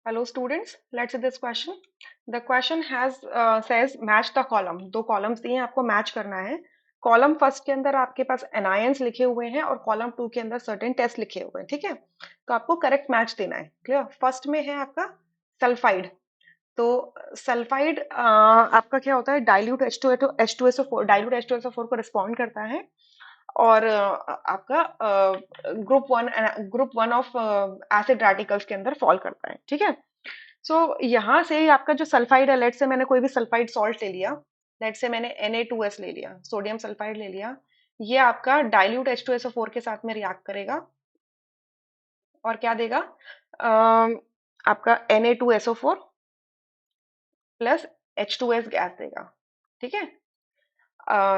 Hello students, let's see this question. The question has says match the column. दो columns दिए हैं, आपको match करना है. कॉलम फर्स्ट के अंदर आपके पास एनायंस लिखे हुए हैं और कॉलम टू के अंदर सर्टेन टेस्ट लिखे हुए हैं. ठीक है, तो आपको करेक्ट मैच देना है. क्लियर. फर्स्ट में है आपका सल्फाइड. तो सल्फाइड आपका क्या होता है, डाइल्यूट H2SO4, डाइल्यूट H2SO4 को रिस्पॉन्ड करता है और आपका group one of acid radicals के अंदर फॉल करता है. ठीक है, सो यहाँ से आपका जो सल्फाइड है, लेट से मैंने कोई भी सल्फाइड सॉल्ट ले लिया, लेट से मैंने Na2S ले लिया, सोडियम सल्फाइड ले लिया, ये आपका डाइल्यूट H2SO4 के साथ में रिएक्ट करेगा और क्या देगा, आपका Na2SO4 प्लस H2S गैस देगा. ठीक है,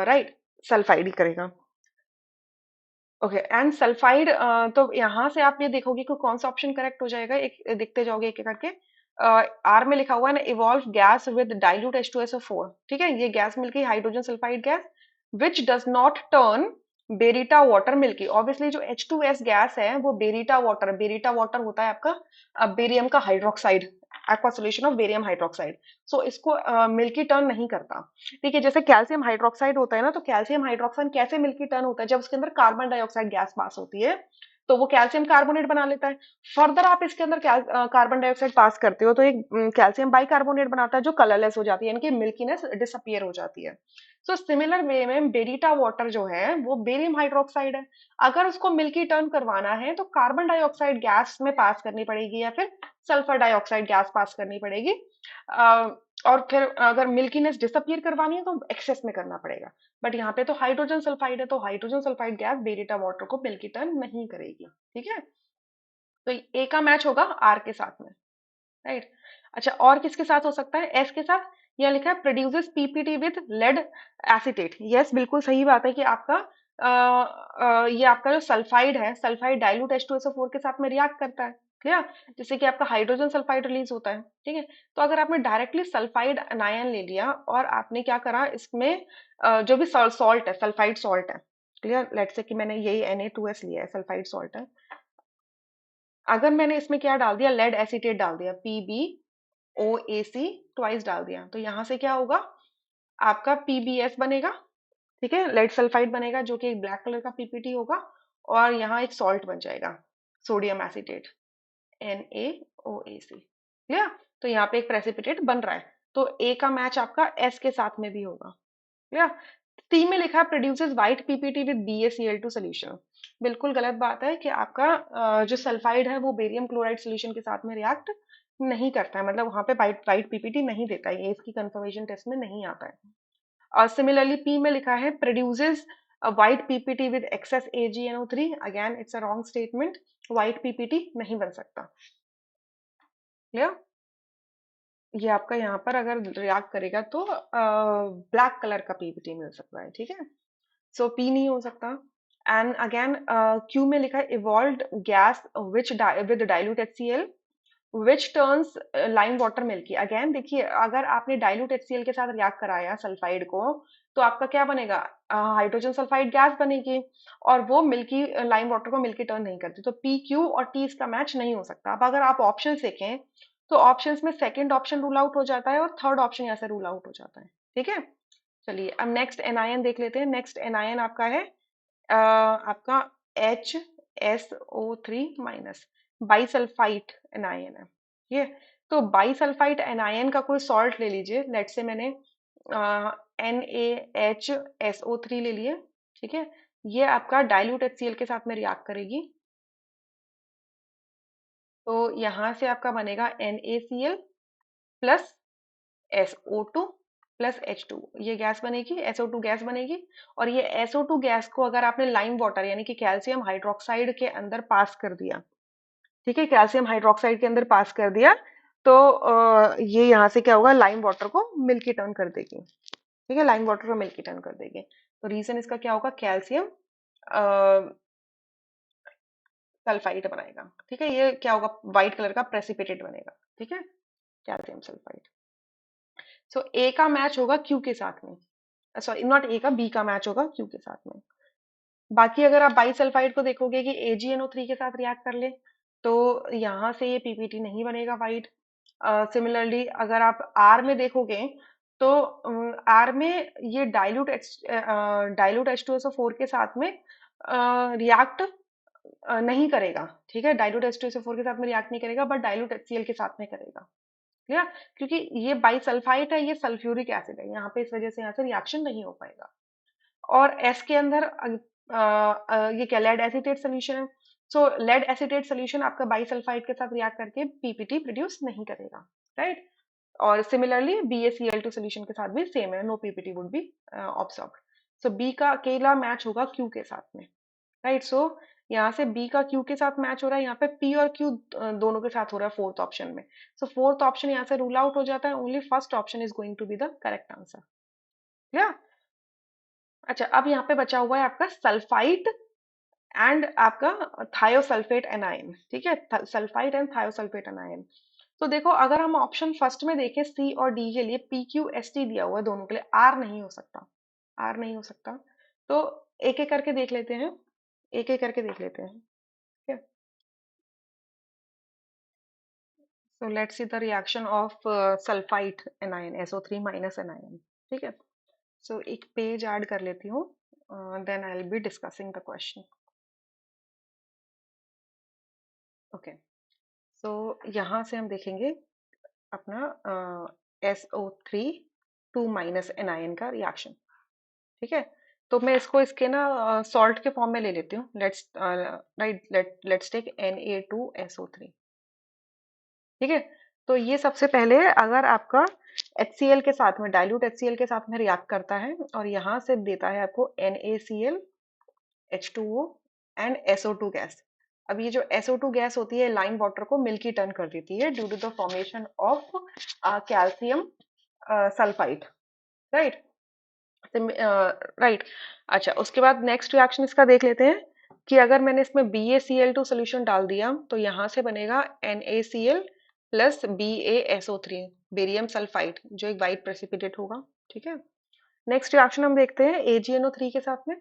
राइट, सल्फाइड ही करेगा. Okay, and sulphide. तो यहाँ से आप ये देखोगे कि कौन सा ऑप्शन करेक्ट हो जाएगा, एक देखते जाओगे एक एक करके. आर में लिखा हुआ है ना, evolve gas with dilute H2SO4. ठीक है, ये gas milky hydrogen sulphide gas which does not turn baryta water milky. Obviously जो H2S गैस है वो बेरिटा वाटर होता है आपका बेरियम का hydroxide, aqua solution of barium hydroxide. So इसको मिल्की टर्न नहीं करता. ठीक है, जैसे कैल्शियम हाइड्रोक्साइड होता है ना, तो कैल्शियम हाइड्रोक्साइड कैसे मिल्की टर्न होता है, जब उसके अंदर कार्बन डाइऑक्साइड गैस पास होती है तो वो कैल्शियम कार्बोनेट बना लेता है. फर्दर आप इसके अंदर कार्बन डाइऑक्साइड पास करते हो तो एक कैल्शियम बाइकार्बोनेट बनाता है जो कलरलेस हो जाती है, यानी कि मिल्कीनेस डिसअपियर हो जाती है. सो सिमिलर वे में बेरिटा वाटर जो है वो बेरियम हाइड्रोक्साइड है. अगर उसको मिल्की टर्न करवाना है तो कार्बन डाइऑक्साइड गैस में पास करनी पड़ेगी या फिर सल्फर डाइऑक्साइड गैस पास करनी पड़ेगी. और फिर अगर मिल्कीनेस डिसअपियर करवानी है तो एक्सेस में करना पड़ेगा. बट यहाँ पे तो हाइड्रोजन सल्फाइड है, तो हाइड्रोजन सल्फाइड गैस बेरिटा वाटर को मिल्की टर्न नहीं करेगी. ठीक है, तो ए का मैच होगा आर के साथ में. राइट. अच्छा, और किसके साथ हो सकता है, एस के साथ. यह लिखा है produces PPT with lead acetate. Yes, बिल्कुल सही बात है कि आपका ये आपका जो सल्फाइड है, सल्फाइड डाइल्यूट H2SO4 के साथ में रिएक्ट करता है. क्लियर, जिससे कि आपका हाइड्रोजन सल्फाइड रिलीज होता है. ठीक है, तो अगर आपने डायरेक्टली सल्फाइड अनायन ले लिया और आपने क्या करा इसमें, जो भी सॉल्ट है, सल्फाइड सॉल्ट है. क्लियर, लेट से कि मैंने यही Na2S लिया है, सल्फाइड सॉल्ट है. अगर मैंने इसमें क्या डाल दिया, लेड एसीटेट डाल दिया, PbOAC ट्वाइस डाल दिया, तो यहाँ से क्या होगा, आपका PbS बनेगा. ठीक है, लेड सल्फाइड बनेगा जो कि एक ब्लैक कलर का पीपीटी होगा और यहाँ एक सॉल्ट बन जाएगा, सोडियम एसीटेट, NaOAC. क्लियर, तो यहाँ पे एक प्रेसिपिटेट बन रहा है. तो ए का मैच आपका एस के साथ में भी होगा. क्लियर. सी में लिखा है produces white PPT with BaCl2 solution. बिल्कुल गलत बात है कि आपका जो सल्फाइड है वो बेरियम क्लोराइड सोल्यूशन के साथ में रिएक्ट नहीं करता है, मतलब वहां पे वाइट वाइट पीपीटी नहीं देता है, ये इसकी कंफर्मेशन टेस्ट में नहीं आता है. और सिमिलरली पी में लिखा है produces white PPT with excess AgNO3. Again it's a wrong statement, white PPT नहीं बन सकता. क्लियर, ये आपका यहाँ पर अगर रिएक्ट करेगा तो ब्लैक कलर का पीपीटी मिल सकता है. ठीक है, सो पी नहीं हो सकता. एंड अगेन क्यू में लिखा है evolved gas which with dilute HCl which turns lime water milky. Again देखिए, अगर आपने डाइल्यूट HCl के साथ रिएक्ट कराया सल्फाइड को तो आपका क्या बनेगा, हाइड्रोजन सल्फाइड गैस बनेगी और वो मिल्की लाइम वाटर को मिल्की टर्न नहीं करती. तो पी, क्यू और टी इसका मैच नहीं हो सकता. अब अगर आप ऑप्शन देखें तो ऑप्शंस में सेकंड ऑप्शन रूल आउट हो जाता है और थर्ड ऑप्शन यहाँ से रूल आउट हो जाता है. ठीक है, चलिए अब नेक्स्ट एनायन देख लेते हैं. नेक्स्ट एनायन आपका है आपका HSO3 माइनस, बाईसल्फाइट एनायन है ये. तो बाईसल्फाइट एनायन का कोई सॉल्ट ले लीजिए, लेट से मैंने NaHSO3 ले लिए. ठीक है, ये आपका डाइल्यूट HCl के साथ में रिएक्ट करेगी, तो यहाँ से आपका बनेगा NaCl plus SO2 plus H2. ये गैस बनेगी, SO2 गैस बनेगी. और ये SO2 गैस को अगर आपने लाइम वाटर यानी कि कैल्शियम हाइड्रोक्साइड के अंदर पास कर दिया, ठीक है, कैल्शियम हाइड्रोक्साइड के अंदर पास कर दिया, तो ये यहाँ से क्या होगा, लाइम वाटर को मिल्की टर्न कर देगी. ठीक है, लाइम वाटर को मिल्की टर्न कर देगी. तो रीजन इसका क्या होगा, कैल्शियम सल्फाइड बनाएगा. ठीक है, ये क्या होगा, व्हाइट कलर का प्रेसिपिटेट बनेगा. ठीक है, कैल्शियम सल्फाइड. सो ए का मैच होगा क्यू के साथ में, सॉरी नॉट ए का, बी का मैच होगा क्यू के साथ में. बाकी अगर आप बाईसल्फाइड को देखोगे कि AgNO3 के साथ रिएक्ट कर ले तो यहाँ से ये पीपीटी नहीं बनेगा वाइट. सिमिलरली अगर आप आर में देखोगे तो आर में ये डाइल्यूट H2SO4 के साथ में रिएक्ट नहीं करेगा, ठीक है, डाइल्यूट H2SO4 के साथ में रिएक्ट नहीं करेगा, बट डाइल्यूट HCl के साथ में करेगा। क्लियर? क्योंकि ये बाइसल्फाइट है, ये सल्फ्यूरिक एसिड है, यहाँ पे इस वजह से यहाँ से रिएक्शन नहीं हो पाएगा। और एस के अंदर ये क्या लेड एसीटेट सोल्यूशन है। सो लेड एसीटेट सोल्यूशन आपका बाइसल्फाइड के साथ रिएक्ट करके पीपीटी प्रोड्यूस नहीं करेगा, राइट। और सिमिलरली BaCl2 सोल्यूशन के साथ भी सेम है, no PPT would be observed. So B का अकेला मैच होगा क्यू के साथ में, राइट। सो यहाँ से बी का क्यू के साथ मैच हो रहा है, यहाँ पे पी और क्यू दोनों के साथ हो रहा है फोर्थ ऑप्शन में। सो फोर्थ ऑप्शन यहाँ से रूल आउट हो जाता है, only first option is going to be the correct answer. Clear? अच्छा, अब यहाँ पे बचा हुआ है आपका सल्फाइड एंड आपका थायोसल्फेट एनायन, ठीक है, सल्फाइड एंड थायोसल्फेट एनायन। तो देखो, अगर हम ऑप्शन फर्स्ट में देखें सी और डी के लिए PQST दिया हुआ है दोनों के लिए, आर नहीं हो सकता, आर नहीं हो सकता। तो एक एक करके देख लेते हैं, एक एक करके देख लेते हैं, ठीक है। So let's see the reaction of sulphide anion SO3 minus anion, ठीक है। सो एक पेज ऐड कर लेती हूँ, then I will be discussing the question. Okay, so यहाँ से हम देखेंगे अपना SO3 2 माइनस एनायन का रिएक्शन, ठीक है। तो मैं इसको इसके ना सॉल्ट के फॉर्म में ले लेती हूँ। लेट्स टेक Na2SO3, ठीक है। तो ये सबसे पहले अगर आपका HCl के साथ में, डाइल्यूट HCl के साथ में रिएक्ट करता है और यहाँ से देता है आपको NaCl H2O and SO2 gas. अब ये जो SO2 गैस होती है लाइम वाटर को मिल्की टर्न कर देती है due to the formation of calcium sulphide, right, right. अच्छा, उसके बाद नेक्स्ट रिएक्शन इसका देख लेते हैं कि अगर मैंने इसमें BaCl2 सोल्यूशन डाल दिया तो यहाँ से बनेगा NaCl plus BaSO3, barium sulphide, जो एक वाइट प्रेसिपिटेट होगा, ठीक है। नेक्स्ट रिएक्शन हम देखते हैं AgNO3 के साथ में,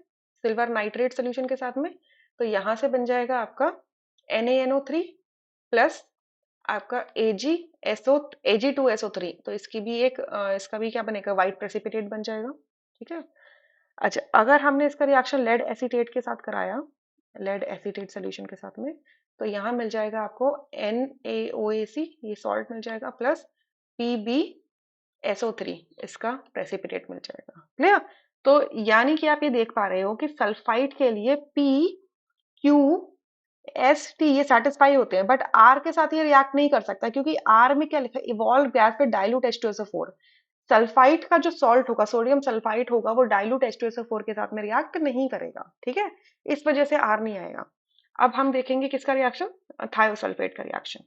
सिल्वर नाइट्रेट सोल्यूशन के साथ में। तो यहाँ से बन जाएगा आपका NaNO3 प्लस आपका Ag2SO3। तो इसकी भी एक इसका भी क्या बनेगा, व्हाइट प्रेसिपिटेट बन जाएगा, ठीक है। अच्छा, अगर हमने इसका रिएक्शन लेड एसीटेट के साथ कराया, लेड एसीटेट सोल्यूशन के साथ में, तो यहाँ मिल जाएगा आपको NaOAC, ये सॉल्ट मिल जाएगा, प्लस PbSO3, इसका प्रेसिपिटेट मिल जाएगा। क्लियर? तो यानी कि आप ये देख पा रहे हो कि सल्फाइड के लिए PQST ये सेटिस्फाई होते हैं, बट R के साथ ये रिएक्ट नहीं कर सकता, क्योंकि R में क्या लिखा है, evolve gas with dilute H2SO4। Sulphide का जो सॉल्ट होगा, सोडियम सल्फाइड होगा, वो डाइल्यूट H2SO4 के साथ में रिएक्ट नहीं करेगा, ठीक है। इस वजह से R नहीं आएगा। अब हम देखेंगे किसका रिएक्शन, थायोसल्फेट का रिएक्शन।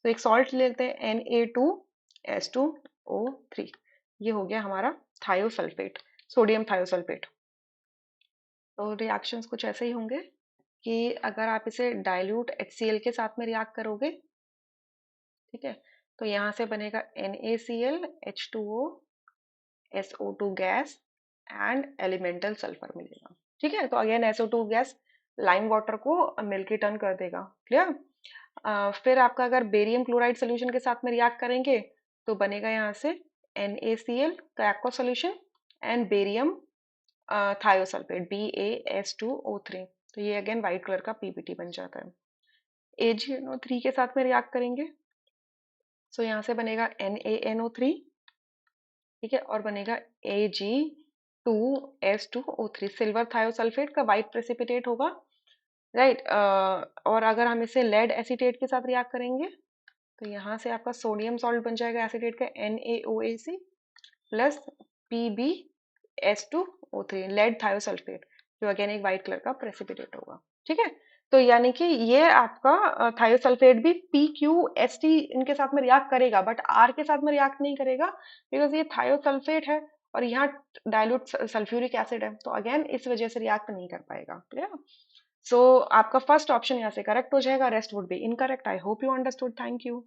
तो एक सॉल्ट लेते हैं Na2S2O3, ये हो गया हमारा थायोसल्फेट, सोडियम थायोसल्फेट। तो रिएक्शंस कुछ ऐसे ही होंगे कि अगर आप इसे डाइल्यूट HCl के साथ में रिएक्ट करोगे, ठीक है, तो यहाँ से बनेगा NaCl H2O SO2 gas and elemental sulphur मिलेगा, ठीक है। तो again SO2 gas lime water को मिल्की टर्न कर देगा। क्लियर? फिर आपका अगर बेरियम क्लोराइड सोल्यूशन के साथ में रिएक्ट करेंगे तो बनेगा यहाँ से NaCl का aqua solution and barium thiosulphate BaS2O3। तो ये अगेन व्हाइट कलर का पीपीटी बन जाता है। AgNO3 के साथ में रिएक्ट करेंगे, सो यहाँ से बनेगा NaNO3, ठीक है, और बनेगा Ag2S2O3, सिल्वर थायोसल्फेट का व्हाइट प्रेसिपिटेट होगा, राइट। और अगर हम इसे लेड एसीटेट के साथ रिएक्ट करेंगे तो यहाँ से आपका सोडियम सॉल्ट बन जाएगा एसीटेट का NaOAC plus PbS2O3, lead thiosulphate, जो अगेन एक व्हाइट कलर का प्रेसिपिटेट होगा, ठीक है। तो यानी कि ये आपका थायोसल्फेट भी PQST इनके साथ में रिएक्ट करेगा, बट R के साथ में रिएक्ट नहीं करेगा, बिकॉज ये थायोसल्फेट है और यहाँ डाइल्यूट सल्फ्यूरिक एसिड है, तो अगेन इस वजह से रिएक्ट नहीं कर पाएगा। क्लियर? सो आपका फर्स्ट ऑप्शन यहाँ से करेक्ट हो जाएगा, rest would be incorrect. I hope you understood. Thank you.